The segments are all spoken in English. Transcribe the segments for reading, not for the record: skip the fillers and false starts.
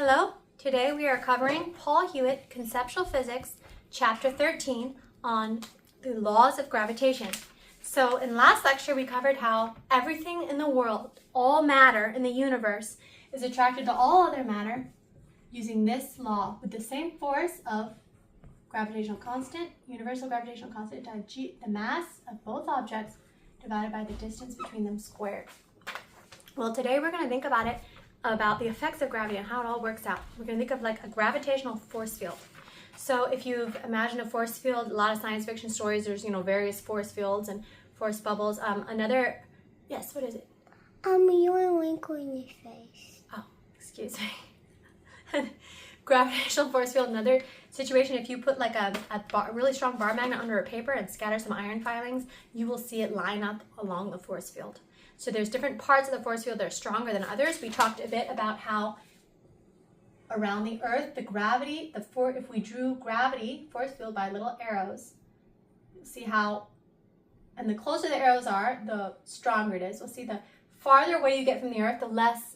Hello, today we are covering Paul Hewitt, Conceptual Physics, Chapter 13 on the laws of gravitation. So in last lecture we covered how everything in the world, all matter in the universe, is attracted to all other matter using this law with the same force of gravitational constant, universal gravitational constant times g, the mass of both objects divided by the distance between them squared. Well, today we're going to think about the effects of gravity and how it all works out. We're going to think of like a gravitational force field. So if you've imagined a force field, a lot of science fiction stories, there's, various force fields and force bubbles. Yes, what is it? You want to wrinkle in your face. Oh, excuse me. Gravitational force field, another situation, if you put like a really strong bar magnet under a paper and scatter some iron filings, you will see it line up along the force field. So there's different parts of the force field that are stronger than others. We talked a bit about how around the Earth, the gravity, if we drew gravity force field by little arrows, you'll see how, and the closer the arrows are, the stronger it is. We'll see the farther away you get from the Earth, the less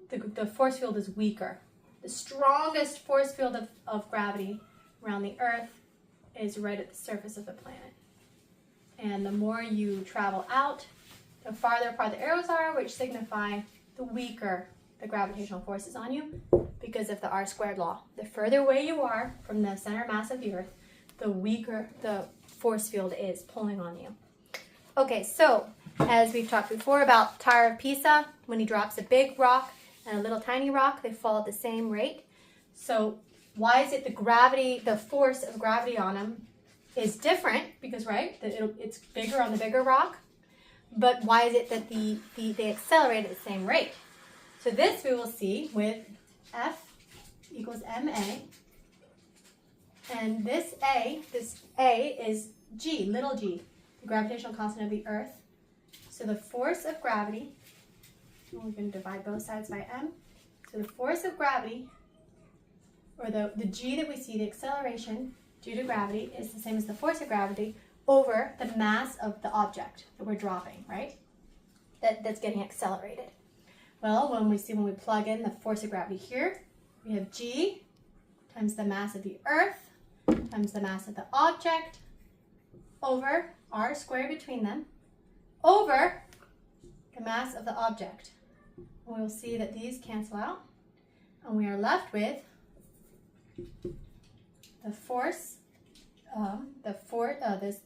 the force field is weaker. The strongest force field of gravity around the Earth is right at the surface of the planet. And the more you travel out, the farther apart the arrows are, which signify the weaker the gravitational force is on you because of the R² law. The further away you are from the center mass of the Earth, the weaker the force field is pulling on you. Okay, so as we've talked before about Tower of Pisa, when he drops a big rock and a little tiny rock, they fall at the same rate. So why is it the force of gravity on him is different? Because, right, it's bigger on the bigger rock. But why is it that they accelerate at the same rate? So this we will see with F equals ma. And this A is g, little g, the gravitational constant of the Earth. So the force of gravity, we're going to divide both sides by m. So the force of gravity, or the g that we see, the acceleration due to gravity, is the same as the force of gravity over the mass of the object that we're dropping, right? That's getting accelerated. Well, when we plug in the force of gravity here, we have g times the mass of the Earth times the mass of the object over r squared between them over the mass of the object. And we'll see that these cancel out, and we are left with the force.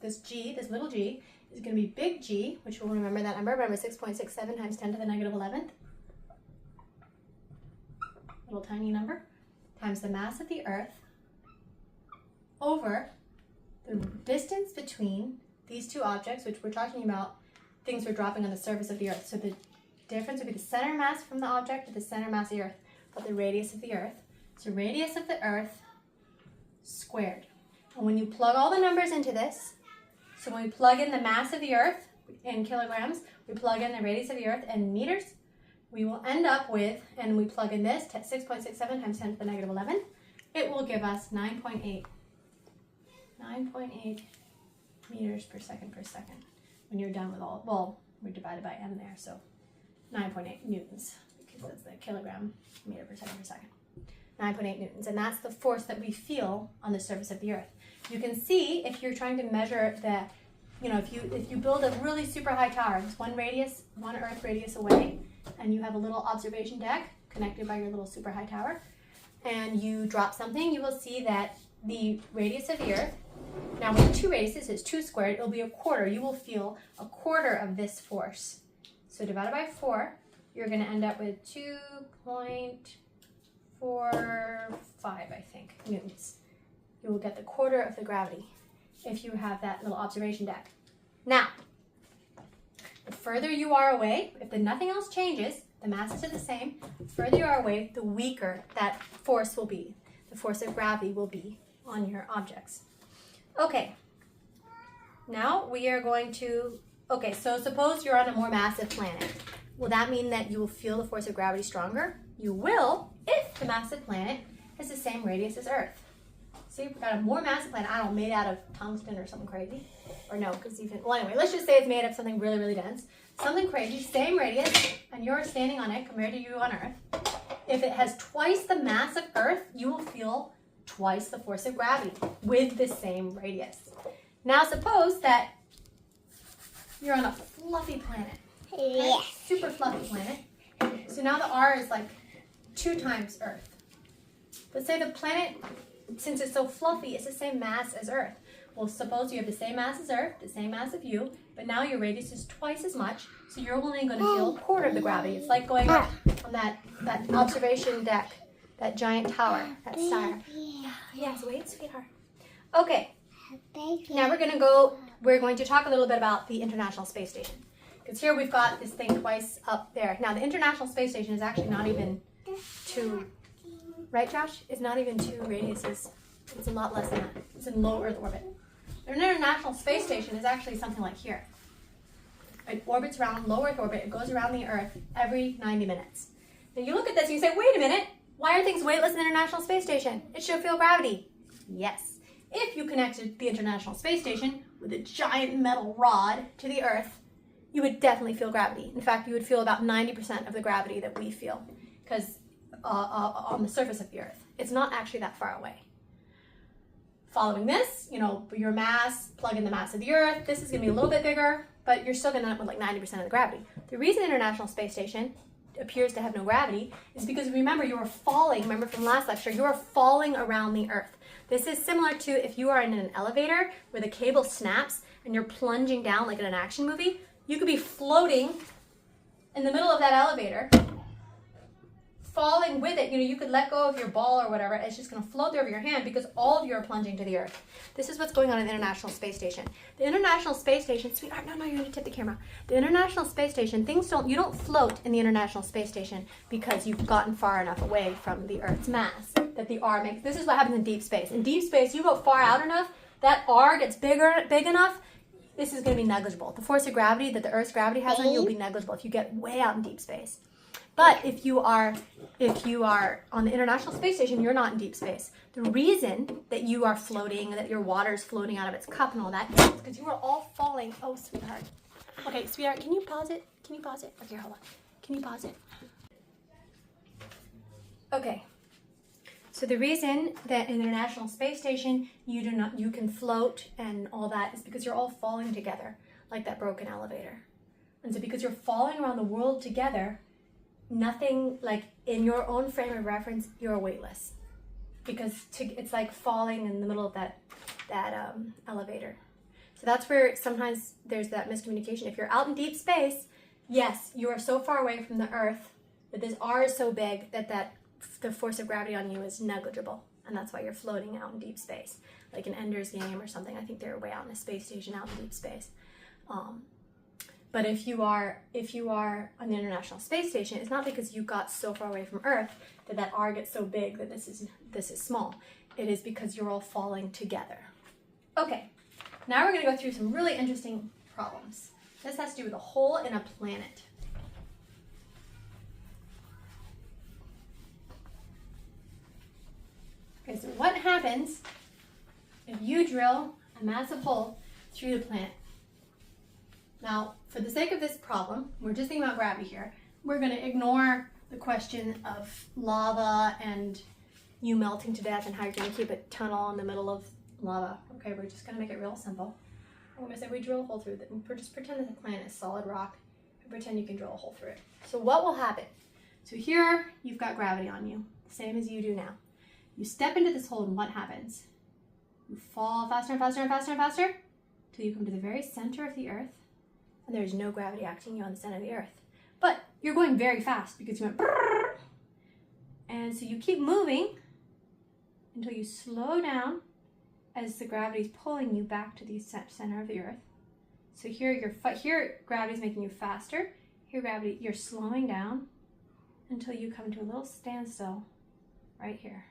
This g, this little g, is going to be big G, which we'll remember that number. Remember 6.67 times 10 to the negative 11th. Little tiny number. Times the mass of the Earth over the distance between these two objects, which we're talking about things we're dropping on the surface of the Earth. So the difference would be the center mass from the object to the center mass of the Earth, but the radius of the Earth. So radius of the Earth squared. And when you plug all the numbers into this, so when we plug in the mass of the Earth in kilograms, we plug in the radius of the Earth in meters, we will end up with, and we plug in this, 6.67 times 10 to the negative 11, it will give us 9.8 meters per second when you're done with all, well, we're divided by m there, so 9.8 newtons, because that's the kilogram meter per second. 9.8 newtons, and that's the force that we feel on the surface of the Earth. You can see if you're trying to measure if you build a really super high tower, it's one Earth radius away, and you have a little observation deck connected by your little super high tower, and you drop something, you will see that the radius of the Earth, now with two radiuses, it's 2 squared, it'll be a quarter. You will feel a quarter of this force. So divided by 4, you're going to end up with 2.45, I think, newtons. You will get the quarter of the gravity if you have that little observation deck. Now, the further you are away, if nothing else changes, the masses are the same, the further you are away, the weaker that force will be. The force of gravity will be on your objects. Okay, now we are going to, so suppose you're on a more massive planet. Will that mean that you will feel the force of gravity stronger? You will if the massive planet has the same radius as Earth. See, we've got a more massive planet, I don't know, made out of tungsten or something crazy. Or no, because anyway, let's just say it's made of something really, really dense. Something crazy, same radius, and you're standing on it compared to you on Earth. If it has twice the mass of Earth, you will feel twice the force of gravity with the same radius. Now suppose that you're on a fluffy planet. Yes. Super fluffy planet. So now the R is like 2 times Earth. But say the planet, since it's so fluffy, it's the same mass as Earth. Well, suppose you have the same mass as Earth, the same mass of you, but now your radius is twice as much, so you're only going to feel a quarter of the gravity. It's like going up on that observation deck, that giant tower, that star. Yes, wait, sweetheart. Okay, now we're going to talk a little bit about the International Space Station. Because here we've got this thing twice up there. Now, the International Space Station is actually not even 2, right, Josh? It's not even 2 radiuses. It's a lot less than that. It's in low Earth orbit. An International Space Station is actually something like here. It orbits around low Earth orbit. It goes around the Earth every 90 minutes. Now you look at this and you say, wait a minute, why are things weightless in the International Space Station? It should feel gravity. Yes. If you connected the International Space Station with a giant metal rod to the Earth, you would definitely feel gravity. In fact, you would feel about 90% of the gravity that we feel, because on the surface of the Earth. It's not actually that far away. Following this, your mass, plug in the mass of the Earth. This is going to be a little bit bigger, but you're still going to end up with like 90% of the gravity. The reason the International Space Station appears to have no gravity is because, remember, you are falling. Remember from last lecture, you are falling around the Earth. This is similar to if you are in an elevator where the cable snaps and you're plunging down like in an action movie. You could be floating in the middle of that elevator, falling with it. You could let go of your ball or whatever. It's just going to float over your hand because all of you are plunging to the Earth. This is what's going on in the International Space Station. The International Space Station, sweetheart, no, you're going to tip the camera. The International Space Station, you don't float in the International Space Station because you've gotten far enough away from the Earth's mass that the R makes. This is what happens in deep space. In deep space, you go far out enough, that R gets big enough, this is going to be negligible. The force of gravity that the Earth's gravity has on you will be negligible if you get way out in deep space. But if you are on the International Space Station, you're not in deep space. The reason that you are floating, that your water is floating out of its cup and all that, is because you are all falling. Oh, sweetheart. Okay, sweetheart, can you pause it? Can you pause it? Okay, hold on. Can you pause it? Okay. So the reason that in the International Space Station you can float and all that is because you're all falling together, like that broken elevator. And so because you're falling around the world together, nothing, like in your own frame of reference, you're weightless, because it's like falling in the middle of that elevator. So that's where sometimes there's that miscommunication. If you're out in deep space, yes, you are so far away from the Earth that this R is so big that the force of gravity on you is negligible, and that's why you're floating out in deep space, like an Ender's Game or something. I think they're way out in a space station out in deep space. But if you are on the International Space Station, it's not because you got so far away from Earth that R gets so big that this is small. It is because you're all falling together. Okay, now we're going to go through some really interesting problems. This has to do with a hole in a planet. Okay, so what happens if you drill a massive hole through the planet? Now, for the sake of this problem, we're just thinking about gravity here. We're going to ignore the question of lava and you melting to death and how you're going to keep a tunnel in the middle of lava. Okay, we're just going to make it real simple. We're going to say we drill a hole through it. We're just pretend that the planet is solid rock and pretend you can drill a hole through it. So what will happen? So here, you've got gravity on you, same as you do now. You step into this hole and what happens? You fall faster and faster and faster and faster till you come to the very center of the Earth, and there's no gravity acting you on the center of the Earth. But you're going very fast because you went brrr, and so you keep moving until you slow down as the gravity is pulling you back to the center of the Earth. So here gravity is making you faster. Here you're slowing down until you come to a little standstill right here.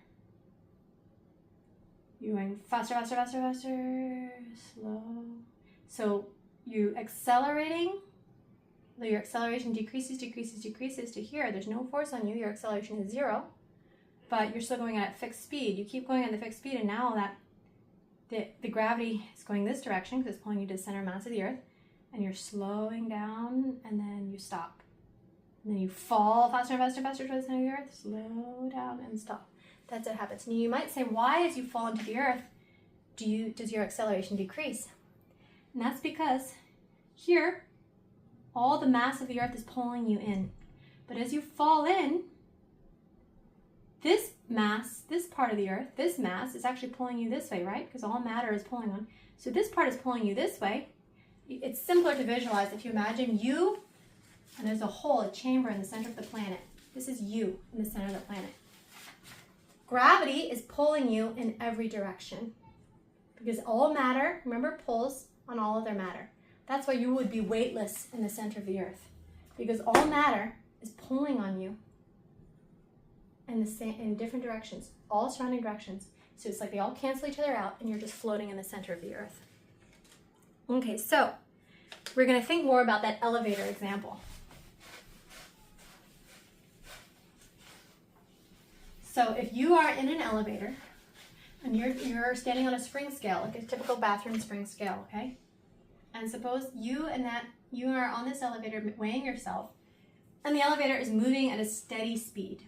You're going faster, faster, faster, faster, slow. So you're accelerating. Your acceleration decreases to here. There's no force on you. Your acceleration is 0, but you're still going at fixed speed. You keep going at the fixed speed, and now that the gravity is going this direction because it's pulling you to the center mass of the Earth, and you're slowing down, and then you stop. And then you fall faster and faster and faster towards the center of the earth. Slow down and stop. That's what happens. And you might say, why as you fall into the earth does your acceleration decrease? And that's because here, all the mass of the earth is pulling you in. But as you fall in, this mass, this part of the earth, this mass is actually pulling you this way, right? Because all matter is pulling on. So this part is pulling you this way. It's simpler to visualize if you imagine you, and there's a hole, a chamber in the center of the planet. This is you in the center of the planet. Gravity is pulling you in every direction. Because all matter, remember, pulls on all other matter. That's why you would be weightless in the center of the earth. Because all matter is pulling on you in different directions, all surrounding directions. So it's like they all cancel each other out and you're just floating in the center of the earth. Okay, so we're going to think more about that elevator example. So if you are in an elevator and you're standing on a spring scale, like a typical bathroom spring scale, okay? And suppose you are on this elevator weighing yourself, and the elevator is moving at a steady speed.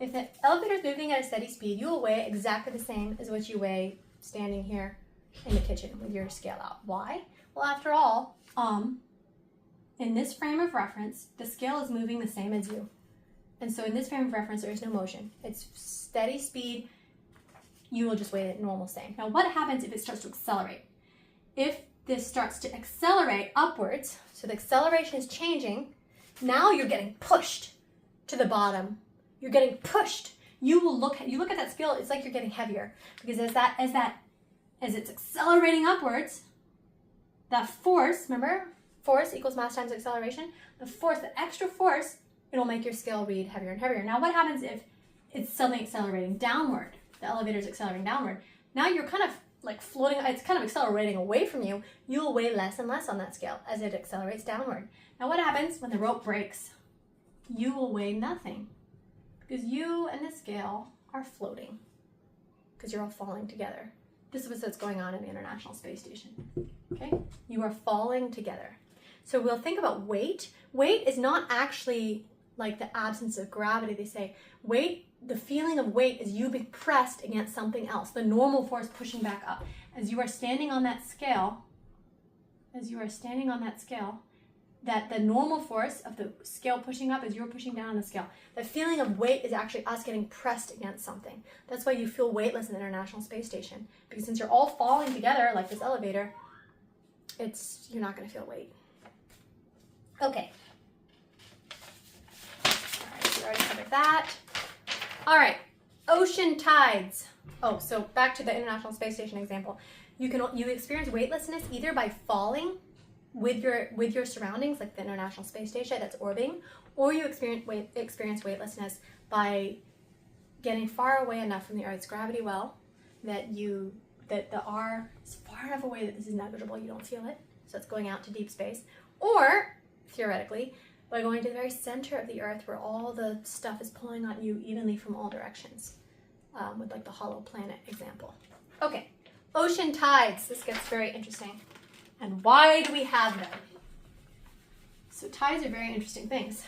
If the elevator is moving at a steady speed, you will weigh exactly the same as what you weigh standing here in the kitchen with your scale out. Why? Well, after all, in this frame of reference, the scale is moving the same as you. And so in this frame of reference, there is no motion. It's steady speed. You will just weigh it normal same. Now, what happens if it starts to accelerate? If this starts to accelerate upwards, so the acceleration is changing, now you're getting pushed to the bottom. You're getting pushed. You look at that scale, it's like you're getting heavier. Because as it's accelerating upwards, that force, remember, force equals mass times acceleration. The force, the extra force, it'll make your scale read heavier and heavier. Now what happens if it's suddenly accelerating downward? The elevator's accelerating downward. Now you're kind of like floating, it's kind of accelerating away from you. You'll weigh less and less on that scale as it accelerates downward. Now what happens when the rope breaks? You will weigh nothing because you and the scale are floating because you're all falling together. This is what's going on in the International Space Station, okay? You are falling together. So we'll think about weight. Weight is not actually like the absence of gravity. They say weight, the feeling of weight is you being pressed against something else, the normal force pushing back up. As you are standing on that scale, that the normal force of the scale pushing up as you're pushing down on the scale, the feeling of weight is actually us getting pressed against something. That's why you feel weightless in the International Space Station. Because since you're all falling together like this elevator, you're not going to feel weight. Okay. All right, so we already covered that. All right, ocean tides. Oh, so back to the International Space Station example. You experience weightlessness either by falling with your surroundings, like the International Space Station that's orbiting, or you experience weightlessness by getting far away enough from the Earth's gravity well that the R is far enough away that this is negligible, you don't feel it, so it's going out to deep space, or theoretically by going to the very center of the Earth where all the stuff is pulling on you evenly from all directions, with like the hollow planet example. Okay, ocean tides. This gets very interesting. And why do we have them? So tides are very interesting things.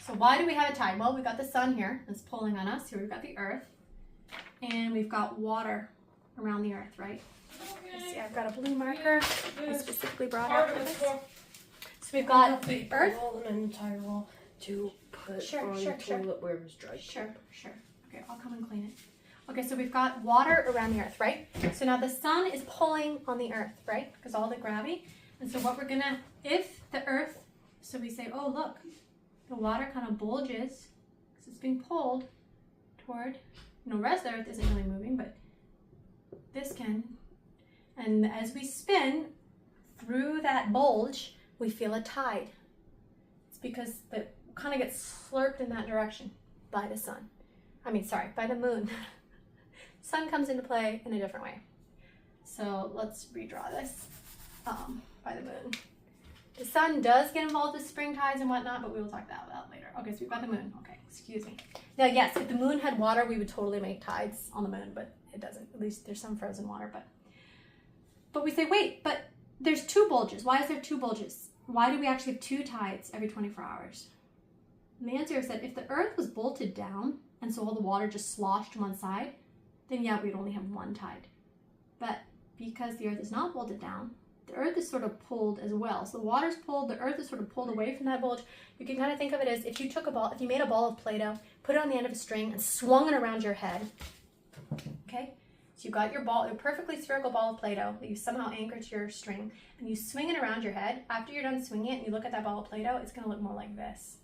So why do we have a tide? Well, we've got the sun here that's pulling on us. Here we've got the Earth. And we've got water around the Earth, right? Okay. See, I've got a blue marker I specifically brought out for this. So we've got the Earth. And an entire wall to put on the toilet where it was dry. Sure. Okay, I'll come and clean it. Okay, so we've got water around the Earth, right? So now the sun is pulling on the Earth, right? Because all the gravity. And so what we're gonna, if the Earth, so we say, oh look, the water kind of bulges because it's being pulled toward, the rest of the Earth isn't really moving, but this can. And as we spin through that bulge, we feel a tide. It's because it kind of gets slurped in that direction by the sun. By the moon. Sun comes into play in a different way. So let's redraw this by the moon. The sun does get involved with spring tides and whatnot, but we will talk about that later. Okay, so we've got the moon. Okay, excuse me. Now, yes, if the moon had water, we would totally make tides on the moon, but it doesn't. At least there's some frozen water. But we say, wait, but there's two bulges. Why is there two bulges? why do we actually have 2 tides every 24 hours? And the answer is that if the Earth was bolted down and so all the water just sloshed to one side, then yeah, we'd only have 1 tide. But because the Earth is not bolted down, the Earth is sort of pulled as well. So the water's pulled, the Earth is sort of pulled away from that bulge. You can kind of think of it as if you took a ball, if you made a ball of Play-Doh, put it on the end of a string and swung it around your head. Okay? So you got your ball, a perfectly spherical ball of Play-Doh that you somehow anchor to your string, and you swing it around your head. After you're done swinging it and you look at that ball of Play-Doh, it's going to look more like this.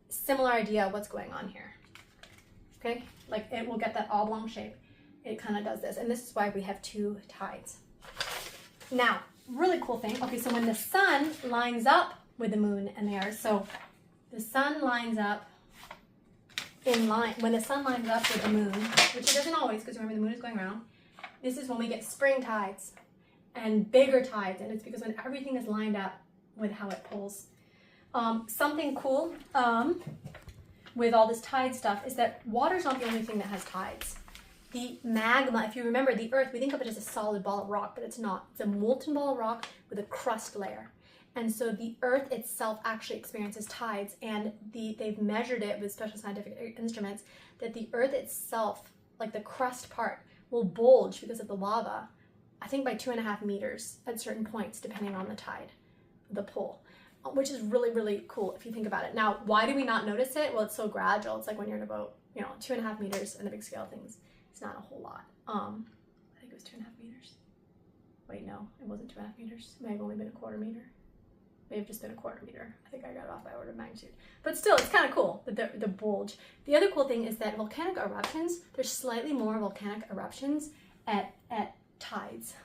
Similar idea of what's going on here. Okay? Like it will get that oblong shape. It kind of does this. And this is why we have 2 tides. Now, really cool thing. Okay, so when the sun lines up with the moon and the Earth, so the sun lines up in line, when the sun lines up with the moon, which it doesn't always, because remember the moon is going around, this is when we get spring tides and bigger tides, and it's because when everything is lined up with how it pulls. Something cool with all this tide stuff is that water's not the only thing that has tides. The magma, if you remember the Earth, we think of it as a solid ball of rock, but it's not. It's a molten ball of rock with a crust layer. And so the Earth itself actually experiences tides, and they've measured it with special scientific instruments that the Earth itself, like the crust part, will bulge because of the lava, I think by 2.5 meters at certain points, depending on the tide, the pull, which is really, really cool if you think about it. Now, why do we not notice it? Well, it's so gradual. It's like when you're in a boat, 2.5 meters in the big scale of things. It's not a whole lot. I think it was 2.5 meters. Wait, no, it wasn't 2.5 meters. It may have only been 1/4 meter. May have just been 1/4 meter. I think I got it off by order of magnitude. But still, it's kind of cool, the bulge. The other cool thing is that volcanic eruptions, there's slightly more volcanic eruptions at tides.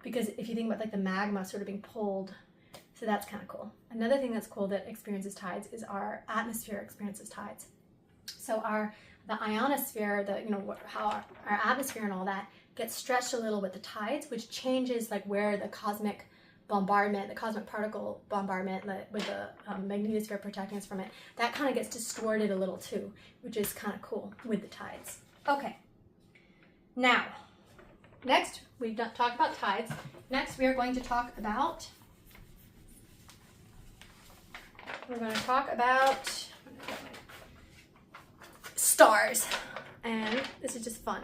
Because if you think about like the magma sort of being pulled, so that's kind of cool. Another thing that's cool that experiences tides is our atmosphere experiences tides. So the ionosphere, how our atmosphere and all that gets stretched a little with the tides, which changes like where the cosmic bombardment, the cosmic particle bombardment with the magnetosphere protecting us from it, that kind of gets distorted a little too, which is kind of cool with the tides. Okay, now, next we've talked about tides. Next we are going to talk about, stars, and this is just fun.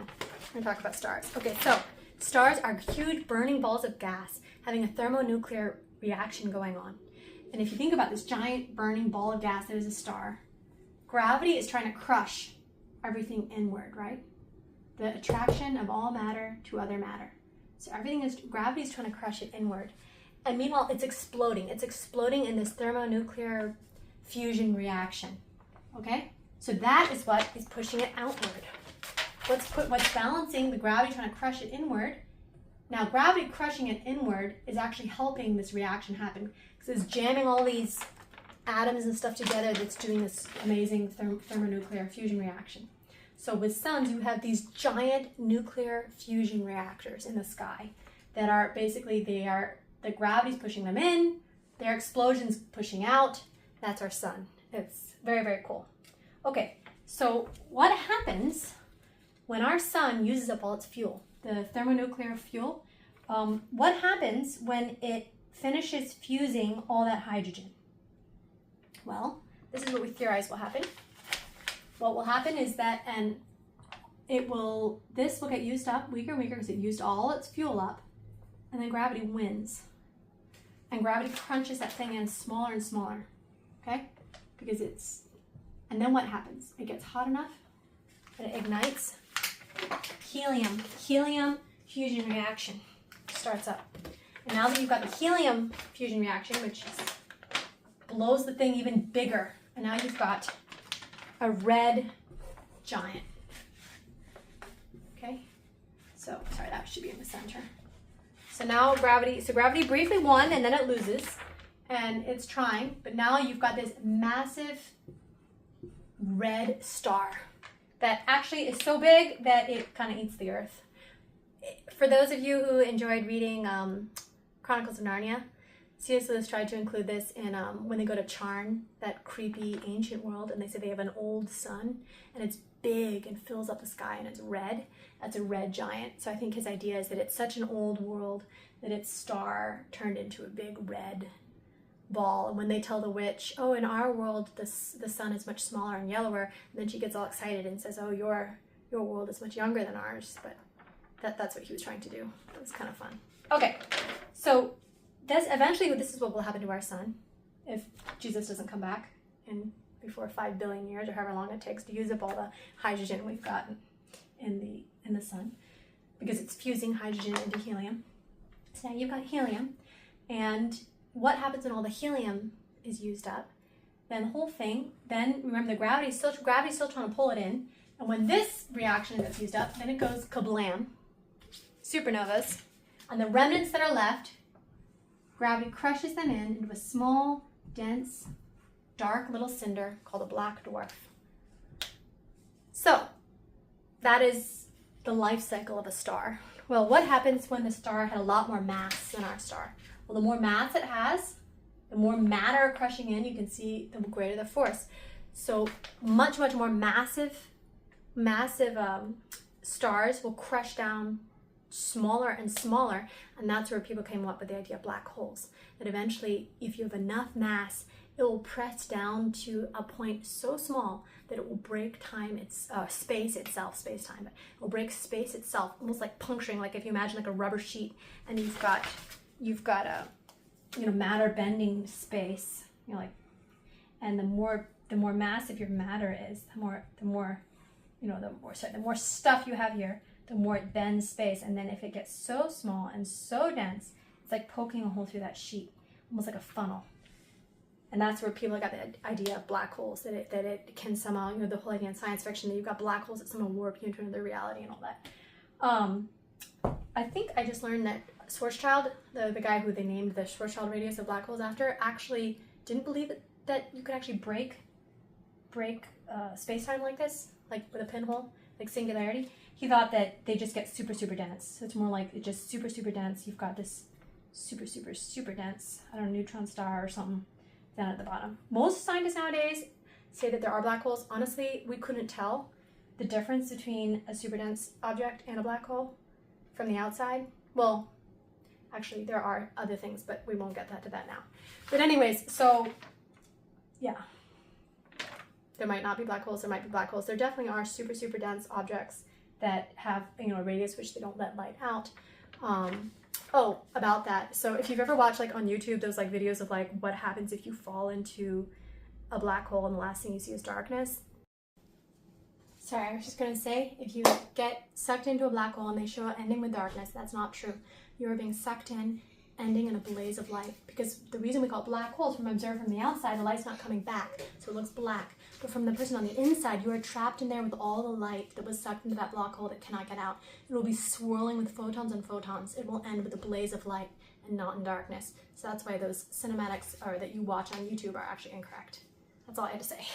We're going to talk about stars. Okay, so stars are huge burning balls of gas having a thermonuclear reaction going on. And if you think about this giant burning ball of gas that is a star, gravity is trying to crush everything inward, right? The attraction of all matter to other matter. So gravity is trying to crush it inward. And meanwhile, it's exploding. It's exploding in this thermonuclear fusion reaction, okay? So that is what is pushing it outward. What's balancing the gravity trying to crush it inward. Now, gravity crushing it inward is actually helping this reaction happen because it's jamming all these atoms and stuff together that's doing this amazing thermonuclear fusion reaction. So with suns, you have these giant nuclear fusion reactors in the sky that are basically, the gravity's pushing them in, their explosion's pushing out. That's our sun. It's very, very cool. Okay, so what happens when our sun uses up all its fuel, the thermonuclear fuel? What happens when it finishes fusing all that hydrogen? Well, this is what we theorize will happen. What will happen is that, this will get used up weaker and weaker because it used all its fuel up, and then gravity wins. And gravity crunches that thing in smaller and smaller, okay? And then what happens? It gets hot enough that it ignites. Helium fusion reaction starts up. And now that you've got the helium fusion reaction, which blows the thing even bigger, and now you've got a red giant. Okay? So, sorry, that should be in the center. So now gravity briefly won, and then it loses, and it's trying, but now you've got this massive red star that actually is so big that it kind of eats the Earth. For those of you who enjoyed reading Chronicles of Narnia, C.S. Lewis tried to include this in when they go to Charn, that creepy ancient world, and they say they have an old sun, and it's big and fills up the sky, and it's red. That's a red giant. So I think his idea is that it's such an old world that its star turned into a big red ball. And when they tell the witch, oh, in our world, the sun is much smaller and yellower, and then she gets all excited and says, oh, your world is much younger than ours. But that's what he was trying to do. It was kind of fun. Okay, so this is what will happen to our sun if Jesus doesn't come back before 5 billion years or however long it takes to use up all the hydrogen we've got in the sun, because it's fusing hydrogen into helium. So now you've got helium, and what happens when all the helium is used up? Then the whole thing, then remember the gravity's still trying to pull it in, and when this reaction gets used up, then it goes kablam, supernovas, and the remnants that are left, gravity crushes them into a small, dense, dark little cinder called a black dwarf. So that is the life cycle of a star. Well, what happens when the star had a lot more mass than our star? Well, the more mass it has, the more matter crushing in, you can see the greater the force. So much more massive stars will crush down smaller and smaller, and that's where people came up with the idea of black holes. That eventually, if you have enough mass, it will press down to a point so small that it will break space itself, space-time. It will break space itself, almost like puncturing, like if you imagine like a rubber sheet, and you've got a matter bending space, and the more massive your matter is, the more stuff you have here, the more it bends space. And then if it gets so small and so dense, it's like poking a hole through that sheet, almost like a funnel. And that's where people got the idea of black holes, that it can somehow, the whole idea in science fiction that you've got black holes that somehow warp you into another reality and all that. I think I just learned that Schwarzschild, the guy who they named the Schwarzschild radius of black holes after, actually didn't believe that you could actually break space-time like this, like with a pinhole, like singularity. He thought that they just get super dense. So it's more like it's just super dense. You've got this super dense, neutron star or something down at the bottom. Most scientists nowadays say that there are black holes. Honestly, we couldn't tell the difference between a super dense object and a black hole from the outside. Well, actually, there are other things, but we won't get to that now. But anyways, so yeah, there might not be black holes. There might be black holes. There definitely are super dense objects that have a radius which they don't let light out. Oh, about that. So if you've ever watched on YouTube those videos of what happens if you fall into a black hole and the last thing you see is darkness. Sorry, I was just gonna say, if you get sucked into a black hole and they show it ending with darkness, that's not true. You are being sucked in, ending in a blaze of light. Because the reason we call it black holes, from observed from the outside, the light's not coming back, so it looks black. But from the person on the inside, you are trapped in there with all the light that was sucked into that black hole that cannot get out. It will be swirling with photons and photons. It will end with a blaze of light and not in darkness. So that's why those cinematics that you watch on YouTube are actually incorrect. That's all I had to say.